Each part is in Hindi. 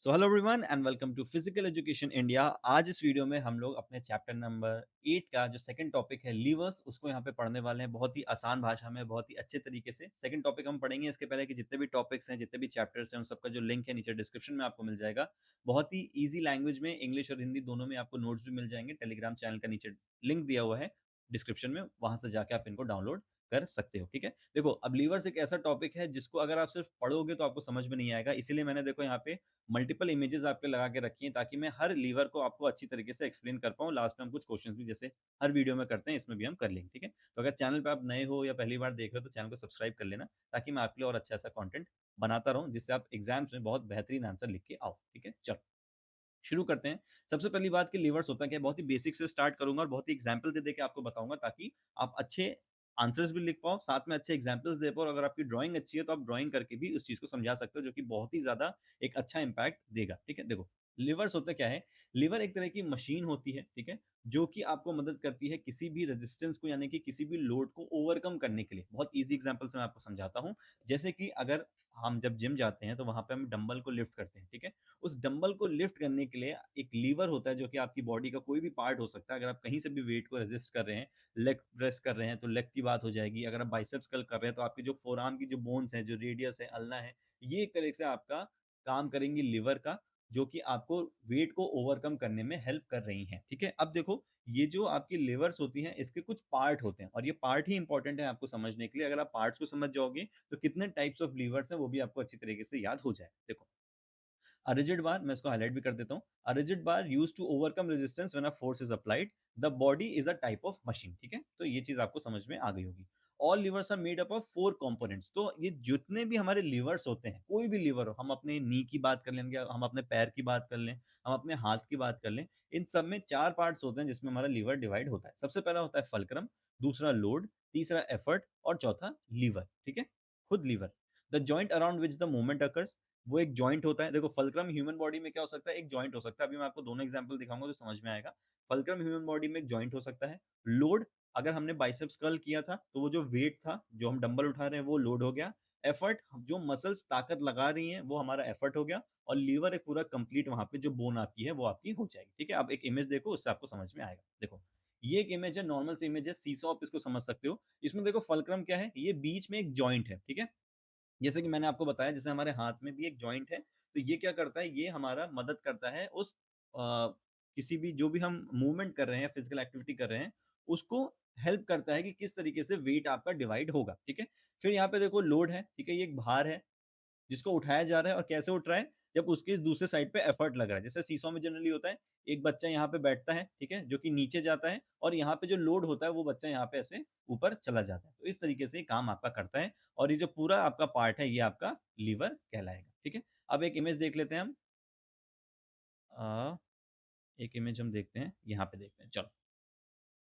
So hello everyone and welcome to physical education India. आज इस वीडियो में हम लोग अपने चैप्टर नंबर 8 का जो सेकंड टॉपिक है लीवर्स, उसको यहाँ पे पढ़ने वाले हैं बहुत ही आसान भाषा में, बहुत ही अच्छे तरीके से। सेकंड टॉपिक हम पढ़ेंगे इसके पहले कि जितने भी टॉपिक्स हैं, जितने भी चैप्टर्स हैं, उन सबका जो लिंक है नीचे डिस्क्रिप्शन में आपको मिल जाएगा। बहुत ही ईजी लैंग्वेज में, इंग्लिश और हिंदी दोनों में आपको नोट्स भी मिल जाएंगे। टेलीग्राम चैनल का नीचे लिंक दिया हुआ है डिस्क्रिप्शन में, वहां से जाके आप इनको डाउनलोड कर सकते हो। ठीक है, देखो अब लीवर्स एक ऐसा टॉपिक है जिसको अगर आप सिर्फ पढ़ोगे तो आपको समझ में नहीं आएगा, इसीलिए मैंने देखो यहाँ पे मल्टीपल इमेजेस आपके लगा के रखी हैं ताकि मैं हर लीवर को आपको अच्छी तरीके से एक्सप्लेन कर पाऊँ। लास्ट में हम कुछ क्वेश्चंस भी जैसे हर वीडियो में करते हैं, इसमें भी हम कर लेंगे। ठीक है, तो अगर चैनल पे आप नए हो या पहली बार देख रहे हो तो चैनल को सब्सक्राइब कर लेना, ताकि मैं आपके लिए और अच्छा ऐसा कंटेंट बनाता रहूं जिससे आप एग्जाम्स में बहुत बेहतरीन आंसर लिख के आओ। ठीक है, चलो शुरू करते हैं। सबसे पहली बात कि लीवर्स होता क्या है, बहुत ही बेसिक से स्टार्ट करूंगा और बहुत ही एग्जाम्पल दे के आपको बताऊंगा, ताकि आप अच्छे आंसर्स भी लिख पाओ, साथ में अच्छे एग्जाम्पल्स दे पाओ। और अगर आपकी ड्राइंग अच्छी है तो आप ड्राइंग करके भी उस चीज को समझा सकते हो, जो कि बहुत ही ज्यादा एक अच्छा इंपैक्ट देगा। ठीक है, देखो लिवर्स होता क्या है। लिवर एक तरह की मशीन होती है, ठीक है, जो कि आपको मदद करती है किसी भी रेजिस्टेंस को, यानी कि किसी भी लोड को ओवरकम करने के लिए। बहुत ईजी एग्जाम्पल से मैं आपको समझाता हूँ। जैसे कि अगर हम जब जिम जाते हैं तो वहां पे हम डंबल को लिफ्ट करते हैं, ठीक है। उस डंबल को लिफ्ट करने के लिए एक लीवर होता है, जो कि आपकी बॉडी का कोई भी पार्ट हो सकता है। अगर आप कहीं से भी वेट को रेजिस्ट कर रहे हैं, लेग प्रेस कर रहे हैं तो लेग की बात हो जाएगी। अगर आप बाइसेप्स कर्ल कर रहे हैं तो आपकी जो फोरआर्म की जो बोन्स है, जो रेडियस है, अल्ना है, ये एक तरह से आपका काम करेंगी लीवर का, जो कि आपको वेट को ओवरकम करने में हेल्प कर रही हैं। ठीक है, अब देखो ये जो आपकी लिवर्स होती हैं, इसके कुछ पार्ट होते हैं और ये पार्ट ही इंपॉर्टेंट है आपको समझने के लिए। अगर आप पार्ट्स को समझ जाओगे तो कितने टाइप्स ऑफ लीवर्स हैं वो भी आपको अच्छी तरीके से याद हो जाए। देखो a rigid bar, मैं इसको हाईलाइट भी कर देता हूँ। a rigid bar used to overcome resistance when a force is applied. The body is a type of machine. ठीक है, तो ये चीज आपको समझ में आ गई होगी। All livers are made up of 4 components. तो ये जितने भी हमारे livers होते हैं, कोई भी liver हो, हम अपने नी की बात कर लेंगे, हम अपने पैर की बात कर लें, हम अपने हाथ की बात कर लें, इन सब में 4 पार्ट्स होते हैं जिसमें हमारा लीवर डिवाइड होता है। सबसे पहला होता है फलक्रम, दूसरा लोड, तीसरा एफर्ट और चौथा लीवर। ठीक है, खुद lever. The joint around which the movement occurs, वो एक जॉइंट होता है। देखो फलक्रम ह्यूमन बॉडी में क्या हो सकता है, एक जॉइंट हो सकता है। अभी मैं आपको दोनों एग्जांपल दिखाऊंगा तो समझ में आएगा। फलक्रम ह्यूमन बॉडी में एक जॉइंट हो सकता है। लोड, अगर हमने बाइसेप्स कर्ल किया था तो वो जो वेट था, जो हम डंबल उठा रहे हैं, वो लोड हो गया। एफर्ट, जो मसल्स ताकत लगा रही हैं, वो हमारा एफर्ट हो गया। और लीवर एक पूरा कंप्लीट, वहां पे जो बोन आपकी है वो आपकी हो जाएगी। ठीक है, अब एक इमेज देखो, उससे आपको समझ में आएगा। देखो ये एक इमेज है, नॉर्मल सी इमेज है, सीसॉ, आप इसको समझ सकते हो। इसमें देखो फलक्रम क्या है, ये बीच में एक जॉइंट है। ठीक है, जैसे कि मैंने आपको बताया, जैसे हमारे हाथ में भी एक जॉइंट है, तो ये क्या करता है, ये हमारा मदद करता है उस किसी भी जो भी हम मूवमेंट कर रहे हैं, फिजिकल एक्टिविटी कर रहे हैं, उसको हेल्प करता है कि किस तरीके से वेट आपका डिवाइड होगा। ठीक है, फिर यहाँ पे देखो लोड है, ठीक है, ये एक भार है जिसको उठाया जा रहा है। और कैसे उठ रहा है, जब उसके दूसरे साइड पे एफर्ट लग रहा है। जैसे सीसॉ में जनरली होता है, एक बच्चा यहाँ पे बैठता है, ठीक है, जो कि नीचे जाता है, और यहाँ पे जो लोड होता है वो बच्चा यहाँ पे ऐसे ऊपर चला जाता है। तो इस तरीके से काम आपका करता है, और ये जो पूरा आपका पार्ट है ये आपका लीवर कहलाएगा। ठीक है, अब एक इमेज देख लेते हैं हम। आ, एक इमेज हम देखते हैं, यहाँ पे देखते हैं। चलो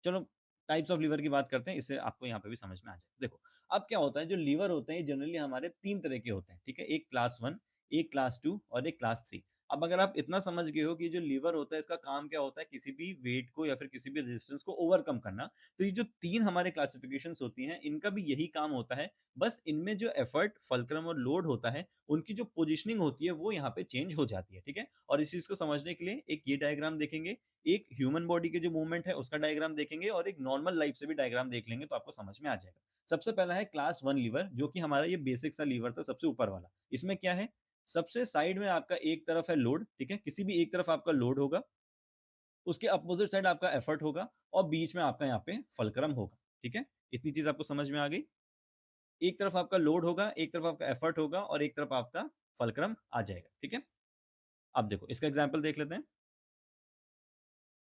चलो टाइप्स ऑफ लीवर की बात करते हैं, इससे आपको यहाँ पे भी समझ में आ जाए। देखो अब क्या होता है, जो लीवर होते हैं जनरली हमारे 3 तरह के होते हैं। ठीक है, एक क्लास 1, एक क्लास 2 और एक क्लास 3। अब अगर आप इतना समझ गए हो कि जो लीवर होता है इसका काम क्या होता है, किसी भी वेट को या फिर किसी भी रेजिस्टेंस को ओवरकम करना, तो ये जो 3 हमारे क्लासिफिकेशन होती हैं, इनका भी यही काम होता है। बस इनमें जो एफर्ट, फलक्रम और लोड होता है, उनकी जो पोजिशनिंग होती है वो यहाँ पे चेंज हो जाती है। ठीक है, और इस चीज को समझने के लिए एक ये डायग्राम देखेंगे, एक ह्यूमन बॉडी के जो मूवमेंट है उसका डायग्राम देखेंगे, और एक नॉर्मल लाइफ से भी डायग्राम देख लेंगे, तो आपको समझ में आ जाएगा। सबसे पहला है क्लास 1 लीवर, जो कि हमारा ये बेसिक सा लीवर था, सबसे ऊपर वाला। इसमें क्या है, सबसे साइड में आपका एक तरफ है लोड, ठीक है, किसी भी एक तरफ आपका लोड होगा, उसके अपोजिट साइड आपका एफर्ट होगा, और बीच में आपका यहाँ पे फलक्रम होगा। ठीक है, इतनी चीज आपको समझ में आ गई। एक तरफ आपका लोड होगा, एक तरफ आपका एफर्ट होगा, और एक तरफ आपका फलक्रम आ जाएगा। ठीक है, अब देखो इसका एग्जाम्पल देख लेते हैं।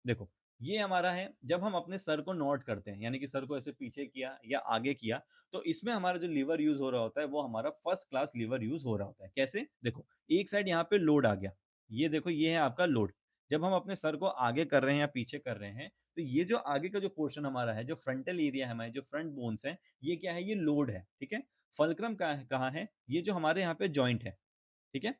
देखो ये हमारा है, जब हम अपने सर को नॉट करते हैं, यानी कि सर को ऐसे पीछे किया या आगे किया, तो इसमें हमारा जो लीवर यूज हो रहा होता है वो हमारा फर्स्ट क्लास लीवर यूज हो रहा होता है। कैसे, देखो एक साइड यहाँ पे लोड आ गया, ये देखो ये है आपका लोड। जब हम अपने सर को आगे कर रहे हैं या पीछे कर रहे हैं, तो ये जो आगे का जो पोर्शन हमारा है, जो फ्रंटल एरिया है, हमारे जो फ्रंट बोन्स है, ये क्या है, ये लोड है। ठीक है, फलक्रम कहाँ है, ये जो हमारे यहाँ पे जॉइंट है। ठीक है,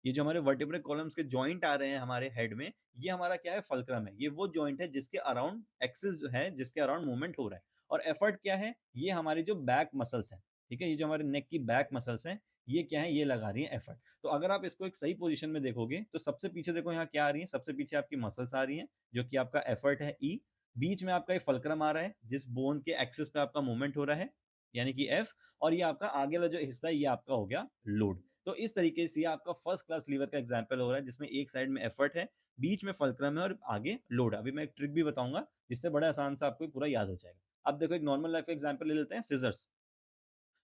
ये जो हमारे वर्टिब्रल कॉलम्स के जॉइंट आ रहे हैं हमारे हेड में, ये हमारा क्या है, फलक्रम है। ये वो जॉइंट है जिसके अराउंड एक्सिस जो है, जिसके अराउंड मूवमेंट हो रहा है। और एफर्ट क्या है, ये हमारी जो बैक मसल्स हैं। ठीक है, ये जो हमारे नेक की बैक मसल्स हैं, ये क्या है, ये लगा रही है एफर्ट। तो अगर आप इसको एक सही पोजीशन में देखोगे तो सबसे पीछे देखो यहाँ क्या आ रही है, सबसे पीछे आपकी मसल्स आ रही हैं जो कि आपका एफर्ट है ई। बीच में आपका ये फलक्रम आ रहा है जिस बोन के एक्सिस पे आपका मूवमेंट हो रहा है यानी कि एफ। और ये आपका आगे वाला जो हिस्सा है ये आपका हो गया लोड। तो इस तरीके से ये आपका फर्स्ट क्लास लीवर का एग्जाम्पल हो रहा है जिसमें एक साइड में एफर्ट है, बीच में फलक्रम है और आगे लोड। अभी मैं एक ट्रिक भी बताऊंगा जिससे बड़ा आसान से आपको पूरा याद हो जाएगा। अब देखो एक नॉर्मल लाइफ का एग्जाम्पल ले लेते हैं, सिजर्स।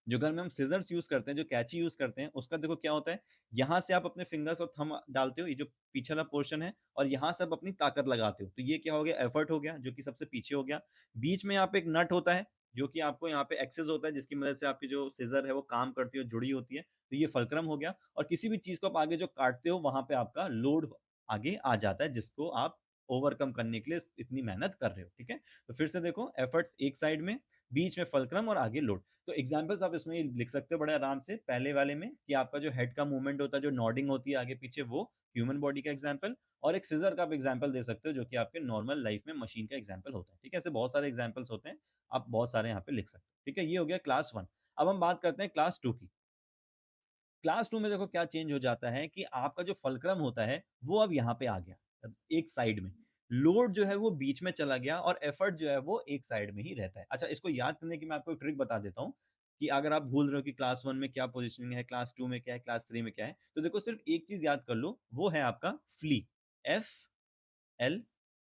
जो घर में हम सिजर्स यूज करते हैं, जो कैची यूज करते हैं, उसका देखो क्या होता है, यहाँ से आप अपने फिंगर्स और थंब डालते हो, ये जो पीछे वाला पोर्शन है, और यहाँ से आप अपनी ताकत लगाते हो। तो ये क्या हो गया, एफर्ट हो गया जो कि सबसे पीछे हो गया। बीच में यहाँ पे एक नट होता है जो कि आपको यहाँ पे एक्सेस होता है जिसकी मदद से आपकी जो सीजर है वो काम करती है, जुड़ी होती है। तो ये फलक्रम हो गया। और किसी भी चीज को आप आगे जो काटते हो वहां पे आपका लोड आगे आ जाता है जिसको आप ओवरकम करने के लिए इतनी मेहनत कर रहे हो। ठीक है, तो फिर से देखो, एफर्ट्स एक साइड में, बीच में फलक्रम और आगे लोड। तो एग्जाम्पल्स आप इसमें लिख सकते हो बड़े आराम से। पहले वाले में कि आपका जो हेड का मूवमेंट होता है, जो नॉडिंग होती है आगे पीछे, वो ह्यूमन बॉडी का एग्जाम्पल। और एक सीजर का आप एग्जाम्पल दे सकते हो जो कि आपके नॉर्मल लाइफ में मशीन का एग्जाम्पल होता है। ठीक है, ऐसे बहुत सारे एग्जाम्पल्स होते हैं, आप बहुत सारे यहाँ पे लिख सकते हो। ठीक है, ये हो गया क्लास 1। अब हम बात करते हैं क्लास 2 की। क्लास 2 में देखो क्या चेंज हो जाता है कि आपका जो फलक्रम होता है वो अब यहाँ पे आ गया एक साइड में, लोड जो है वो बीच में चला गया और एफर्ट जो है वो एक साइड में ही रहता है। अच्छा, इसको याद करने की मैं आपको एक ट्रिक बता देता हूँ कि अगर आप भूल रहे हो कि क्लास 1 में क्या पोजिशनिंग है, क्लास 2 में क्या है, क्लास 3 में क्या है, तो देखो सिर्फ एक चीज याद कर लो, वो है आपका फ्ली, एफ एल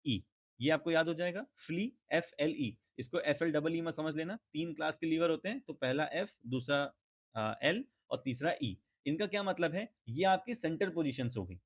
ई। ये आपको याद हो जाएगा, फ्ली, एफ एल ई। इसको एफ एल डबल ई में समझ लेना। 3 क्लास के लीवर होते हैं, तो पहला एफ, दूसरा एल और तीसरा ई। इनका क्या मतलब है, ये आपकी सेंटर पोजीशंस हो गई।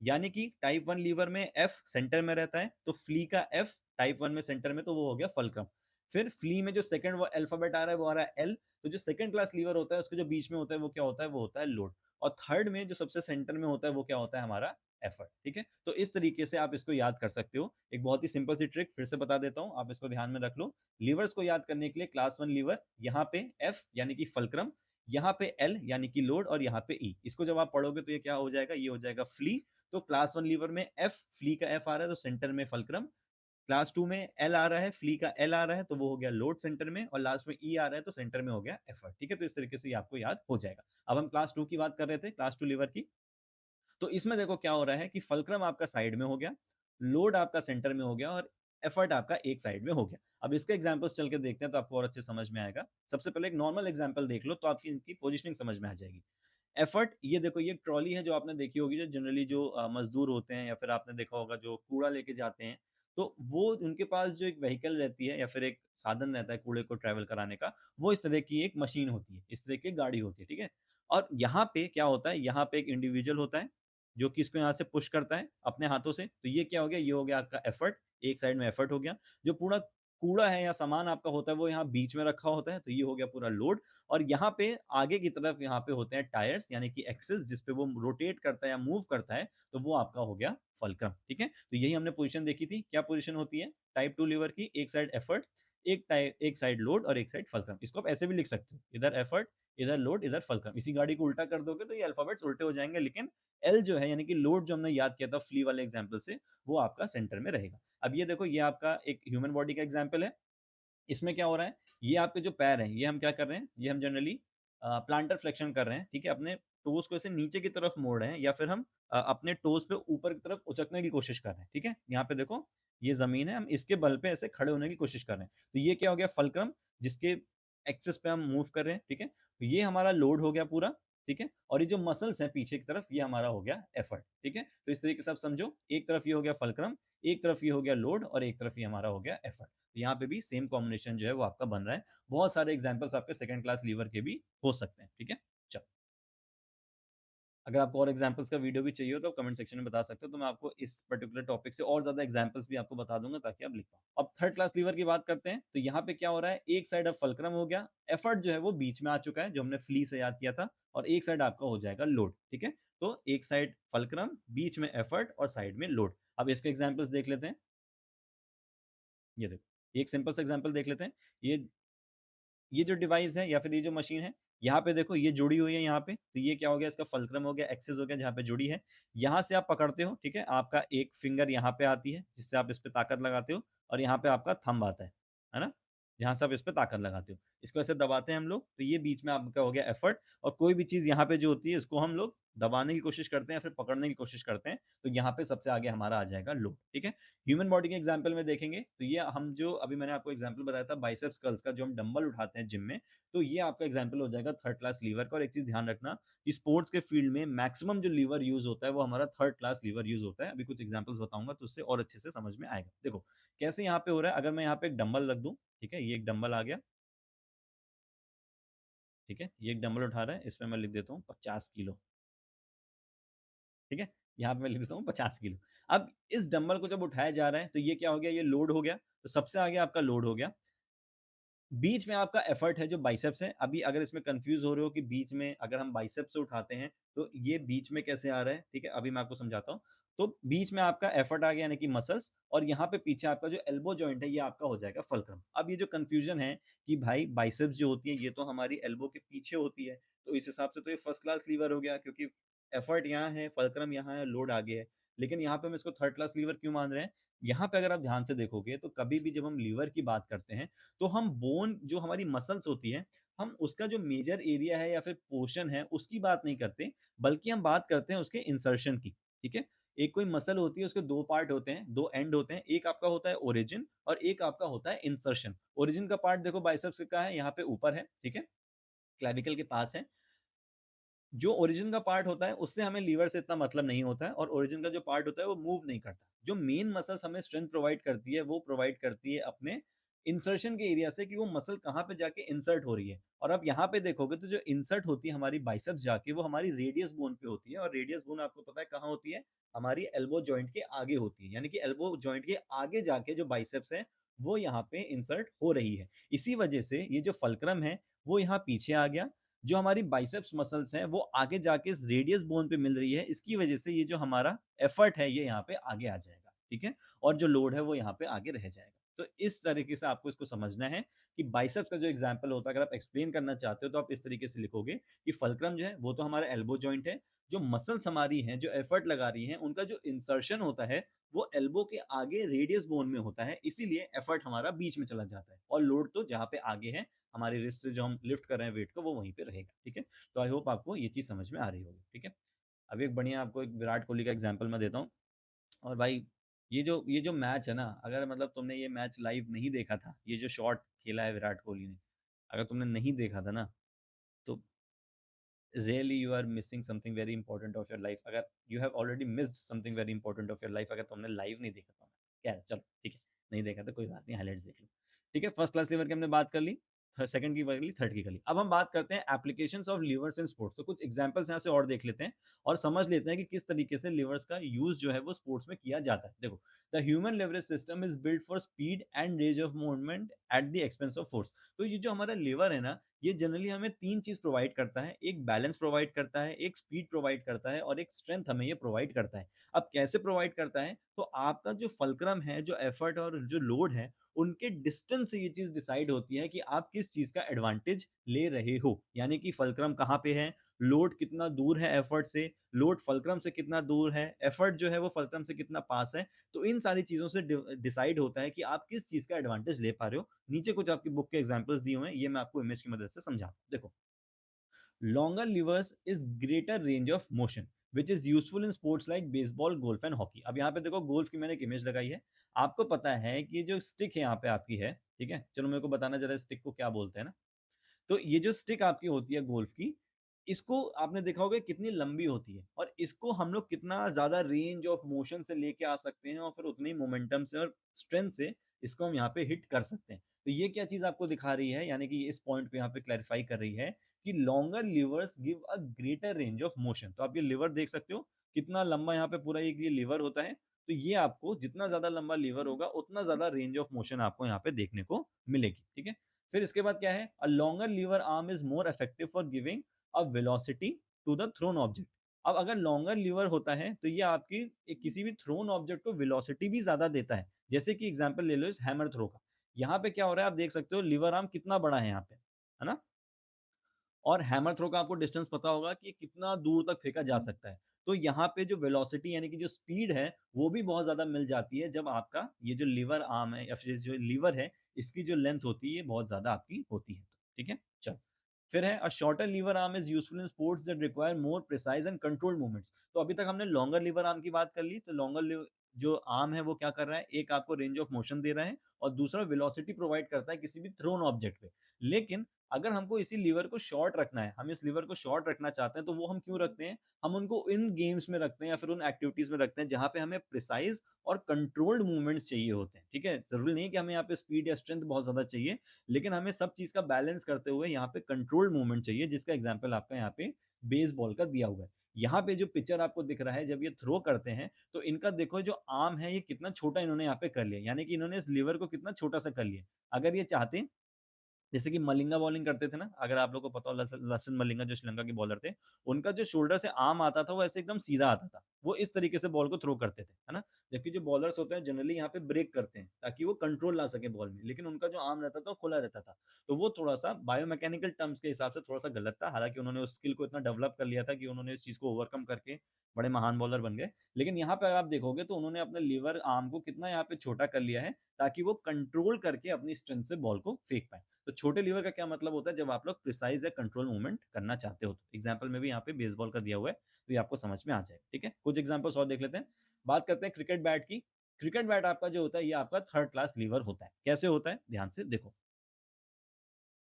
यानी कि टाइप 1 लीवर में एफ सेंटर में रहता है, तो फ्ली का एफ टाइप 1 में सेंटर में, तो वो हो गया फलक्रम। फिर फ्ली में जो सेकंड वो अल्फाबेट आ रहा है वो आ रहा है एल। तो जो सेकंड क्लास लीवर होता है उसके जो बीच में होता है वो क्या होता है, वो होता है लोड। और थर्ड में जो सबसे सेंटर में होता है वो क्या होता है, हमारा एफर्ट। ठीक है, तो इस तरीके से आप इसको याद कर सकते हो। एक बहुत ही सिंपल सी ट्रिक फिर से बता देता हूँ, आप इसको ध्यान में रख लो। लीवर्स को याद करने के लिए क्लास 1 लीवर, यहाँ पे एफ यानी कि फलक्रम, यहाँ पे एल यानी कि लोड और यहाँ पे ई। इसको जब आप पढ़ोगे तो ये क्या हो जाएगा, ये हो जाएगा फ्ली। तो क्लास 1 लीवर में एफ, फ्ली का एफ आ रहा है तो सेंटर में फलक्रम। क्लास 2 में एल आ रहा है, फ्ली का एल आ रहा है तो वो हो गया लोड सेंटर में, और लास्ट में ई आ रहा है तो सेंटर में हो गया एफर्ट। ठीक है, तो इस तरीके से ये आपको याद हो जाएगा। अब हम क्लास 2 की बात कर रहे थे, क्लास 2 लीवर की। तो इसमें देखो क्या हो रहा है कि फलक्रम आपका साइड में हो गया, लोड आपका सेंटर में हो गया और एफर्ट आपका एक साइड में हो गया। अब इसके एग्जांपल्स चल के देखते हैं तो आपको और अच्छे समझ में आएगा। सबसे पहले एक नॉर्मल एग्जांपल देख लो तो आपकी इनकी पोजीशनिंग समझ में आ जाएगी। एफर्ट, ये देखो ये ट्रॉली है जो आपने देखी होगी, जो जनरली जो मजदूर होते हैं या फिर आपने देखा होगा जो कूड़ा लेके जाते हैं, तो वो उनके पास जो एक व्हीकल रहती है या फिर एक साधन रहता है कूड़े को ट्रैवल कराने का, वो इस तरह की एक मशीन होती है, इस तरह की गाड़ी होती है। ठीक है, और यहाँ पे क्या होता है, यहाँ पे एक इंडिविजुअल होता है जो कि इसको यहाँ से पुश करता है अपने हाथों से। तो ये क्या हो गया, ये हो गया आपका एफर्ट, एक साइड में एफर्ट हो गया। जो पूरा कूड़ा है या सामान आपका होता है वो यहाँ बीच में रखा होता है, तो ये हो गया पूरा लोड। और यहाँ पे आगे की तरफ यहाँ पे होते हैं टायर्स यानी कि एक्सिस, जिस पे वो रोटेट करता है या मूव करता है, तो वो आपका हो गया फलक्रम। ठीक है, तो यही हमने पोजीशन देखी थी। क्या पोजीशन होती है टाइप 2 लीवर की, एक साइड एफर्ट, एक साइड लोड और एक साइड फलक्रम। इसको आप ऐसे भी लिख सकते हो, इधर एफर्ट, इधर लोड, इधर फलक्रम। इसी गाड़ी को उल्टा कर दोगे तो ये अल्फाबेट्स उल्टे हो जाएंगे, लेकिन एल जो है यानी कि लोड जो हमने याद किया था फ्ली वाले एग्जाम्पल से, वो आपका सेंटर में रहेगा। अब ये देखो, ये आपका एक ह्यूमन बॉडी का एग्जाम्पल है। इसमें क्या हो रहा है, ये आपके जो पैर हैं ये हम क्या कर रहे हैं, ये हम जनरली प्लांटर फ्लेक्शन कर रहे हैं। ठीक है, अपने टोस को ऐसे नीचे की तरफ मोड़ रहे हैं या फिर हम अपने टोस पे ऊपर की तरफ उचकने की कोशिश कर रहे हैं। ठीक है, यहाँ पे देखो ये जमीन है, हम इसके बल पे ऐसे खड़े होने की कोशिश कर रहे हैं। तो ये क्या हो गया, फलक्रम, जिसके एक्सेस पे हम मूव कर रहे हैं। ठीक है, तो ये हमारा लोड हो गया पूरा। ठीक है, और ये जो मसल्स हैं पीछे की तरफ, ये हमारा हो गया एफर्ट। ठीक है, तो इस तरीके से आप समझो, एक तरफ ये हो गया फलक्रम, एक तरफ ये हो गया लोड और एक तरफ ये हमारा हो गया एफर्ट। तो यहाँ पे भी सेम कॉम्बिनेशन जो है वो आपका बन रहा है। बहुत सारे एग्जांपल्स आपके सेकंड क्लास लीवर के भी हो सकते हैं। ठीक है, चलो, अगर आपको और एग्जांपल्स का वीडियो भी चाहिए हो तो कमेंट सेक्शन में बता सकते हो, तो मैं आपको इस पर्टिकुलर टॉपिक से और ज्यादा एग्जांपल्स भी आपको बता दूंगा ताकि आप लिख पाओ। अब थर्ड क्लास लीवर की बात करते हैं, तो यहाँ पे क्या हो रहा है, एक साइड अब फलक्रम हो गया, एफर्ट जो है वो बीच में आ चुका है जो हमने फ्ली से याद किया था, और एक साइड आपका हो जाएगा लोड। ठीक है, तो एक साइड फलक्रम, बीच में एफर्ट और साइड में लोड। अब इसके एग्जाम्पल्स देख लेते हैं। ये देखो, एक सिंपल सा एग्जाम्पल देख लेते हैं। ये जो डिवाइस है या फिर ये जो मशीन है, यहाँ पे देखो ये जुड़ी हुई है यहाँ पे, तो ये क्या हो गया, इसका फलक्रम हो गया, एक्सेस हो गया जहाँ पे जुड़ी है। यहाँ से आप पकड़ते हो, ठीक है, आपका एक फिंगर यहाँ पे आती है जिससे आप इस पे ताकत लगाते हो, और यहाँ पे आपका थंब आता है ना, जहाँ से आप इस पे ताकत लगाते हो। इसको ऐसे दबाते हैं हम लोग, तो ये बीच में आपका हो गया एफर्ट, और कोई भी चीज़ यहाँ पे जो होती है इसको हम लोग दबाने की कोशिश करते हैं, फिर पकड़ने की कोशिश करते हैं, तो यहाँ पे सबसे आगे हमारा आ जाएगा लोड, ठीक है? ह्यूमन बॉडी के एग्जांपल में देखेंगे, तो ये हम जो अभी मैंने आपको एग्जांपल बताया था बाइसेप्स कर्ल्स का, जो हम डंबल उठाते हैं जिम में, तो ये आपका एग्जांपल हो जाएगा थर्ड क्लास लीवर का। और एक चीज़ ध्यान रखना कि स्पोर्ट्स के फील्ड में मैक्सिमम जो लीवर यूज़ होता है वो हमारा थर्ड क्लास लीवर यूज़ होता है। अभी कुछ एग्जांपल्स बताऊँगा तो उससे और अच्छे से समझ में आएगा। देखो, कैसे यहाँ पे हो रहा है, अगर मैं यहाँ पे एक डंबल रख दूँ, ठीक है? ये एक डंबल आ गया, ठीक है? ये एक डंबल उठा रहा है, इसमें मैं लिख देता हूँ 50 किलो, ठीक है? यहाँ पे मैं लिख देता हूँ 50 किलो। अब इस डंबल को जब उठाया जा रहा है, तो ये क्या हो गया? ये लोड हो गया, तो सबसे आगे आपका लोड हो गया। बीच में आपका एफर्ट है जो बाइसेप्स है। अभी अगर इसमें कंफ्यूज हो रहे हो कि बीच में अगर हम बाइसेप्स से उठाते हैं तो ये बीच में कैसे आ रहा है, ठीक है? अभी मैं आपको समझाता हूँ। तो बीच में आपका एफर्ट आ गया यानी कि मसल्स, और यहाँ पे पीछे आपका जो एल्बो जॉइंट है ये आपका हो जाएगा फल्क्रम। अब ये जो कंफ्यूजन है कि भाई बाइसेप्स जो होती है ये तो हमारी एल्बो के पीछे होती है, तो इस हिसाब से तो ये फर्स्ट क्लास लीवर हो गया, क्योंकि एफर्ट यहाँ है, फल्क्रम यहाँ है, लोड आगे है। लेकिन यहाँ पे हम इसको थर्ड क्लास लीवर क्यों मान रहे हैं? यहाँ पे अगर आप ध्यान से देखोगे तो कभी भी जब हम लीवर की बात करते हैं तो हम बोन जो हमारी मसल्स होती है, हम उसका जो मेजर एरिया है या फिर पोर्शन है उसकी बात नहीं करते, बल्कि हम बात करते हैं उसके इंसर्शन की, ठीक है? एक कोई मसल होती है, उसके दो पार्ट होते हैं, दो एंड होते हैं, एक आपका होता है ओरिजिन और एक आपका होता है इंसर्शन। ओरिजिन का पार्ट देखो बाइसेप्स का है, यहाँ पे ऊपर है, ठीक है? क्लैविकल के पास है। जो ओरिजिन का पार्ट होता है उससे हमें लीवर से इतना मतलब नहीं होता है, और ओरिजिन का जो पार्ट होता है वो मूव नहीं करता। जो मेन मसल्स हमें स्ट्रेंथ प्रोवाइड करती है वो प्रोवाइड करती है अपने इंसर्शन के एरिया से, कि वो मसल कहाँ पे जाके इंसर्ट हो रही है। और आप यहाँ पे देखोगे तो जो इंसर्ट होती है हमारी बाइसेप्स जाके, वो हमारी रेडियस बोन पे होती है, और रेडियस बोन आपको पता है कहाँ होती है? हमारी एल्बो जॉइंट के आगे होती है, यानी कि एल्बो जॉइंट के आगे जाके जो बाइसेप्स है वो यहाँ पे इंसर्ट हो रही है। इसी वजह से ये जो फल्क्रम है वो यहाँ पीछे आ गया, जो हमारी बाइसेप्स मसल्स हैं वो आगे जाके इस रेडियस बोन पे मिल रही है, इसकी वजह से ये जो हमारा एफर्ट है ये यहाँ पे आगे आ जाएगा, ठीक है? और जो लोड है वो यहाँ पे आगे रह जाएगा। तो इस तरीके से आपको इसको समझना है कि बाइसेप्स का जो एग्जांपल होता है, अगर आप एक्सप्लेन करना चाहते हो तो आप इस तरीके से लिखोगे कि फल्क्रम जो है वो तो हमारा एल्बो जॉइंट है, जो मसल्स हमारी हैं जो एफर्ट लगा रही हैं उनका जो इंसर्शन होता है वो एल्बो के आगे रेडियस बोन में होता है, इसीलिए एफर्ट हमारा बीच में चला जाता है, और लोड तो जहाँ पे आगे है हमारे रिस्ट से जो हम लिफ्ट कर रहे हैं वेट को वो वहीं पे रहेगा, ठीक है? तो आई होप आपको ये चीज़ समझ में आ रही होगी, ठीक है? अभी एक बढ़िया आपको एक विराट कोहली का एग्जांपल मैं देता हूँ। और भाई ये जो मैच है ना, अगर मतलब तुमने ये मैच लाइव नहीं देखा था, ये जो शॉट खेला है विराट कोहली ने, अगर तुमने नहीं देखा था ना, तो really you are missing something very important of your life. अगर you have already missed something very important of your life, अगर तुमने लाइव नहीं देखा था। क्या है, चलो ठीक है, नहीं देखा तो कोई बात नहीं, हाइलाइट्स देख लो, ठीक है? फर्स्ट क्लास लीवर की हमने बात कर ली, सेकंड की कर ली, थर्ड की कर ली। अब हम बात करते हैं applications of levers in sports. तो कुछ एग्जांपल्स यहाँ से और देख लेते हैं और समझ लेते हैं कि किस तरीके से लीवर्स का यूज जो है वो स्पोर्ट्स में किया जाता है। देखो, the human leverage system is built for speed and range of movement at the expense of force. तो ये जो हमारा लीवर है ना, ये जनरली हमें तीन चीज प्रोवाइड करता है। एक बैलेंस प्रोवाइड करता है, एक स्पीड प्रोवाइड करता है, और एक स्ट्रेंथ हमें ये प्रोवाइड करता है। अब कैसे प्रोवाइड करता है? तो आपका जो फल्क्रम है, जो एफर्ट और जो लोड है, उनके डिस्टेंस से ये चीज डिसाइड होती है कि आप किस चीज का एडवांटेज ले रहे हो। यानी कि फल्क्रम कहाँ पे है, लोड कितना दूर है एफर्ट से, लोड फल्क्रम से कितना दूर है, एफर्ट जो है वो फल्क्रम से कितना पास है। तो इन सारी चीजों से डिसाइड होता है कि आप किस चीज का एडवांटेज ले पा रहे हो। नीचे कुछ आपकी बुक के एग्जांपल्स दिए हुए हैं, ये मैं आपको इमेज की मदद से समझाता हूं। देखो, longer levers is greater range of motion which is useful in sports like baseball, golf and hockey। अब यहाँ पे देखो, गोल्फ की मैंने एक इमेज लगाई है। आपको पता है कि ये जो स्टिक है यहाँ पे आपकी है, ठीक है? चलो मेरे को बताना जरा स्टिक को क्या बोलते हैं ना। तो ये जो स्टिक आपकी होती है गोल्फ की, इसको आपने देखा होगा कितनी लंबी होती है, और इसको हम लोग कितना ज्यादा रेंज ऑफ मोशन से लेके आ सकते हैं, और फिर उतने ही मोमेंटम से और स्ट्रेंथ से इसको हम यहाँ पे हिट कर सकते हैं। तो ये क्या चीज आपको दिखा रही है, यानी कि इस पॉइंट पे यहाँ पे क्लैरिफाई कर रही है कि longer levers give a greater range of motion. तो आप ये लिवर देख सकते हो कितना लंबा यहाँ पे पूरा एक ये लिवर होता है। तो ये आपको जितना ज्यादा लंबा लिवर होगा उतना ज्यादा रेंज ऑफ मोशन आपको यहाँ पे देखने को मिलेगी, ठीक है? फिर इसके बाद क्या है, a longer lever arm is more effective for giving a velocity to the thrown object. अब अगर लॉन्गर लीवर होता है तो ये आपकी किसी भी थ्रोन ऑब्जेक्ट को वेलोसिटी भी ज्यादा देता है। जैसे कि एग्जांपल ले लो इस हैमर थ्रो का। यहाँ पे क्या हो रहा है, आप देख सकते हो लीवर आर्म कितना बड़ा है यहाँ पे, है ना? और हैमर थ्रो का आपको डिस्टेंस पता होगा कि कितना दूर तक फेंका जा सकता है। तो यहाँ पे जो वेलोसिटी यानी कि जो स्पीड है वो भी बहुत ज़्यादा मिल जाती है जब आपका ये जो लीवर आर्म है या फिर जो लीवर है इसकी जो लेंथ होती है बहुत ज़्यादा आपकी होती है। ठीक है? चलो। फिर है a shorter lever arm is useful in sports that require more precise and controlled movements. तो अभी तक हमने लॉन्गर लीवर आर्म की बात कर ली, तो लॉन्गर लिव जो आर्म है वो क्या कर रहा है, एक आपको रेंज ऑफ मोशन दे रहा है और दूसरा वेलोसिटी प्रोवाइड करता है किसी भी थ्रोन ऑब्जेक्ट पे। लेकिन अगर हमको इसी लीवर को शॉर्ट रखना है, हम इस लीवर को शॉर्ट रखना चाहते हैं, तो वो हम क्यों रखते हैं? हम उनको इन गेम्स में रखते हैं या फिर उन एक्टिविटीज़ में रखते हैं जहाँ पे हमें प्रिसाइज़ और कंट्रोल्ड मूवमेंट्स चाहिए होते हैं, ठीक है? ज़रूरी नहीं है कि हमें यहाँ पे स्पीड या स्ट्रेंथ बहुत ज़्यादा चाहिए, लेकिन हमें सब चीज़ का बैलेंस करते हुए यहाँ पे कंट्रोल्ड मूवमेंट चाहिए, जिसका एग्ज़ाम्पल आपका यहाँ पे बेसबॉल का दिया हुआ है। यहाँ पे जो पिक्चर आपको दिख रहा है, जब ये थ्रो करते हैं, तो इनका देखो जो आर्म है, ये कितना छोटा इन्होंने यहाँ पे कर लिया, यानी कि इन्होंने इस लीवर को कितना छोटा-सा कर लिया। अगर ये चाहते जैसे कि मलिंगा बॉलिंग करते थे ना, अगर आप लोगों को पता हो लसन मलिंगा जो श्रीलंका के बॉलर थे, उनका जो शोल्डर से आर्म आता था वो ऐसे एकदम सीधा आता था। वो इस तरीके से बॉल को थ्रो करते थे, है ना? जबकि जो बॉलर्स होते हैं जनरली यहाँ पे ब्रेक करते हैं, ताकि वो कंट्रोल ला सके बॉल में, लेकिन उनका जो आर्म रहता था वो खुला रहता था। तो वो थोड़ा-सा बायोमैकेनिकल टर्म्स के हिसाब से थोड़ा-सा गलत था, हालाँकि उन्होंने उस स्किल को इतना डेवलप कर लिया था कि उन्होंने इस चीज़ को ओवरकम करके बड़े महान बॉलर बन गए। लेकिन यहाँ पे अगर आप देखोगे तो उन्होंने अपने लीवर आर्म को कितना यहाँ पे छोटा कर लिया है, ताकि वो कंट्रोल करके अपनी स्ट्रेंथ से बॉल को फेंक पाएँ। तो छोटे लीवर का क्या मतलब होता है जब आप लोग प्रिसाइज या कंट्रोल मूवमेंट करना चाहते हो, तो एग्जाम्पल में भी यहाँ पे बेसबॉल का दिया हुआ है, तो ये आपको समझ में आ जाएगा। ठीक है, कुछ एग्जाम्पल्स और देख लेते हैं। बात करते हैं क्रिकेट बैट की। क्रिकेट बैट आपका जो होता है ये आपका थर्ड क्लास लीवर होता है। कैसे होता है, ध्यान से देखो।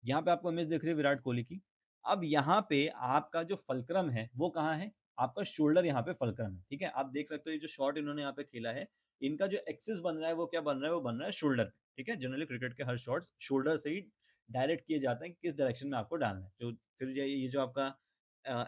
यहाँ पे आपको इमेज दिख रही है विराट कोहली की। अब यहाँ पे आपका जो फलक्रम है वो कहाँ है, आपका शोल्डर यहाँ पे फलक्रम है। ठीक है, आप देख सकते हो ये जो शॉट इन्होंने यहाँ पे खेला है, इनका जो एक्सिस बन रहा है वो क्या बन रहा है, वो बन रहा है शोल्डर पे। ठीक है, जनरली क्रिकेट के हर शॉट्स शोल्डर से ही डायरेक्ट किए जाते हैं कि किस डायरेक्शन में आपको डालना है। जो फिर ये जो आपका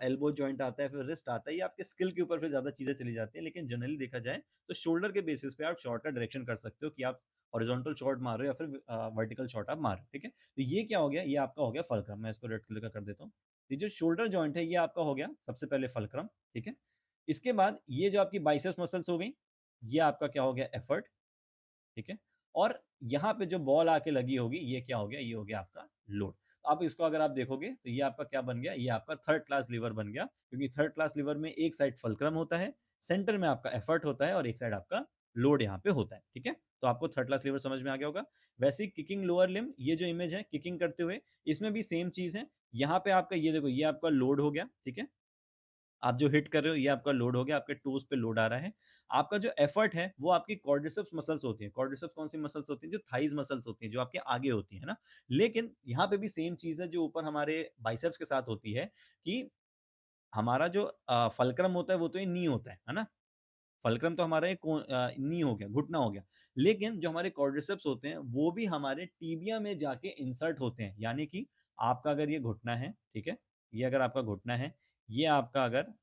एल्बो जॉइंट आता है, फिर रिस्ट आता है, ये आपके स्किल के ऊपर फिर ज़्यादा चीज़ें चली जाती हैं, लेकिन जनरली देखा जाए तो शोल्डर के बेसिस पे आप शॉट का डायरेक्शन कर सकते हो कि आप हॉरिजॉन्टल शॉट मार रहे हो या फिर वर्टिकल शॉट आप मार रहे हो। ठीक है, तो ये क्या हो गया, ये आपका हो गया फलक्रम। मैं इसको रेड कलर का कर देता हूँ। ये जो शोल्डर जॉइंट है ये आपका हो गया सबसे पहले फलक्रम। ठीक है, इसके बाद ये जो आपकी बाइसेप्स मसल्स हो गई, ये आपका क्या हो गया, एफर्ट। ठीक है, और यहाँ पे जो बॉल आके लगी होगी ये क्या हो गया, ये हो गया आपका लोड। अब इसको अगर आप देखोगे तो ये आपका क्या बन गया, ये आपका थर्ड क्लास लीवर बन गया, क्योंकि थर्ड क्लास लीवर में एक साइड फलक्रम होता है, सेंटर में आपका एफर्ट होता है और एक साइड आपका लोड यहाँ पे होता है। ठीक है, तो आपको थर्ड क्लास लीवर समझ में आ गया होगा। वैसे ही किकिंग लोअर लिम्ब, ये जो इमेज है किकिंग करते हुए, इसमें भी सेम चीज है। यहाँ पे आपका ये देखो, ये आपका लोड हो गया। ठीक है, आप जो हिट कर रहे हो ये आपका लोड हो गया, आपके टोस पे लोड आ रहा है। आपका जो एफर्ट है वो आपकी क्वाड्रिसेप्स मसल्स होती है। क्वाड्रिसेप्स कौन सी मसल्स होती है, जो थाइज मसल्स होती है, जो आपके आगे होती है ना। लेकिन यहाँ पे भी सेम चीज है जो ऊपर हमारे बाइसेप्स के साथ होती है, कि हमारा जो फलक्रम होता है वो तो ये नी होता है ना। फलक्रम तो हमारा एक नी हो गया, घुटना हो गया। लेकिन जो हमारे क्वाड्रिसेप्स होते हैं वो भी हमारे टीबिया में जाके इंसर्ट होते हैं, यानी कि आपका अगर ये घुटना है, ठीक है, ये अगर आपका घुटना है, ये आपका अगर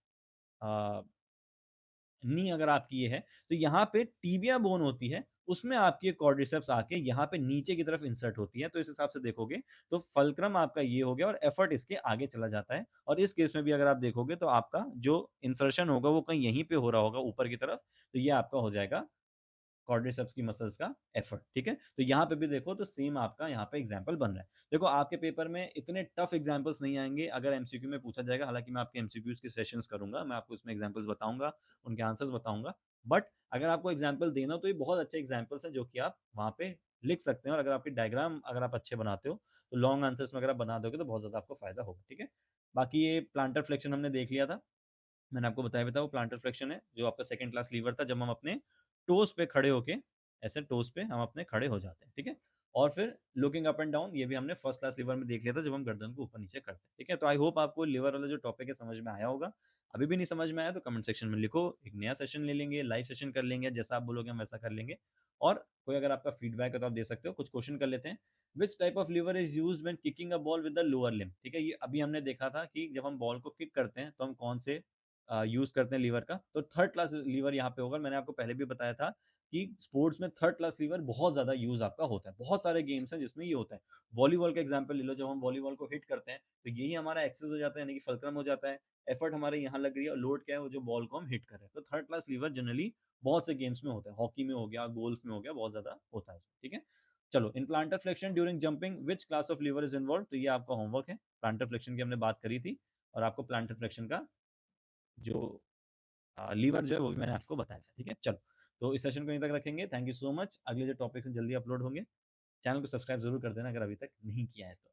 नी अगर आपकी ये है, तो यहाँ पे टीबिया बोन होती है, उसमें आपकी क्वाड्रिसेप्स आके यहाँ पे नीचे की तरफ इंसर्ट होती है। तो इस हिसाब से देखोगे तो फलक्रम आपका ये हो गया और एफर्ट इसके आगे चला जाता है। और इस केस में भी अगर आप देखोगे तो आपका जो इंसर्शन होगा वो कहीं यहीं पे हो रहा होगा ऊपर की तरफ, तो ये आपका हो जाएगा क्वाड्रिसेप्स की मसल्स का एफर्ट। ठीक है, तो यहाँ पे भी देखो तो सेम आपका यहाँ पे एग्जाम्पल बन रहा है। देखो आपके पेपर में इतने टफ एग्जाम्पल्स नहीं आएंगे अगर एमसीक्यू में पूछा जाएगा, हालांकि मैं आपके एमसीक्यूज के सेशंस करूंगा, मैं आपको इसमें एग्जाम्पल्स बताऊंगा, उनके आंसर्स बताऊंगा। बट अगर आपको एग्जाम्पल देना हो तो ये बहुत अच्छे एग्जाम्पल्स हैं जो कि आप वहाँ पे लिख सकते हैं। और अगर आपकी डायग्राम अगर आप अच्छे बनाते हो तो लॉन्ग आंसर्स में अगर आप बना दोगे तो बहुत ज़्यादा आपको फायदा होगा। ठीक है, बाकी ये प्लांटर फ्लेक्शन हमने देख लिया था, मैंने आपको बताया भी था, वो प्लांटर फ्लेक्शन है जो आपका सेकंड क्लास लीवर था, जब हम अपने टोस पे खड़े होके ऐसे टोस पे हम अपने खड़े हो जाते हैं। ठीक है, और फिर लुकिंग अप एंड डाउन, ये भी हमने फर्स्ट क्लास लीवर में देख लिया था जब हम गर्दन को ऊपर नीचे करते हैं। ठीक है, तो आई होप आपको लीवर वाला जो टॉपिक है समझ में आया होगा। अभी भी नहीं समझ में आया तो कमेंट सेक्शन में लिखो, एक नया सेशन ले लेंगे, लाइव सेशन कर लेंगे, जैसा आप बोलोगे हम वैसा कर लेंगे। और कोई अगर आपका फीडबैक है तो आप दे सकते हो। कुछ क्वेश्चन कर लेते हैं। Which type of lever is use when kicking a ball with the lower limb. ठीक है, ये अभी हमने देखा था कि जब हम बॉल को किक करते हैं तो हम कौन से यूज करते हैं लीवर का, तो थर्ड क्लास लीवर यहाँ पे होगा। मैंने आपको पहले भी बताया था कि स्पोर्ट्स में थर्ड क्लास लीवर बहुत ज्यादा यूज आपका होता है। बहुत सारे गेम्स हैं जिसमें ये होता है। वॉलीबॉल का एग्जांपल ले लो, जब हम वॉलीबॉल को हिट करते हैं तो यही हमारा एक्सेस हो जाता है, यानी कि फलक्रम हो जाता है। एफर्ट हमारे यहाँ लग रही है और लोड क्या है, वो जो बॉल को हम हिट कर रहे हैं। तो थर्ड क्लास लीवर जनरली बहुत से गेम्स में होता है, हॉकी में हो गया, गोल्फ में हो गया, बहुत ज्यादा होता है। ठीक है, चलो, in plantar flexion during jumping which class of lever is involve, तो ये आपका होमवर्क है। प्लांटर फ्लेक्शन की हमने बात करी थी और आपको प्लांटर फ्लेक्शन का जो लीवर जो है वो भी मैंने आपको बताया था, ठीक है? चलो, तो इस सेशन को यहीं तक रखेंगे। Thank you so much. अगले जो टॉपिक्स हैं जल्दी अपलोड होंगे। चैनल को सब्सक्राइब ज़रूर कर देना अगर अभी तक नहीं किया है तो।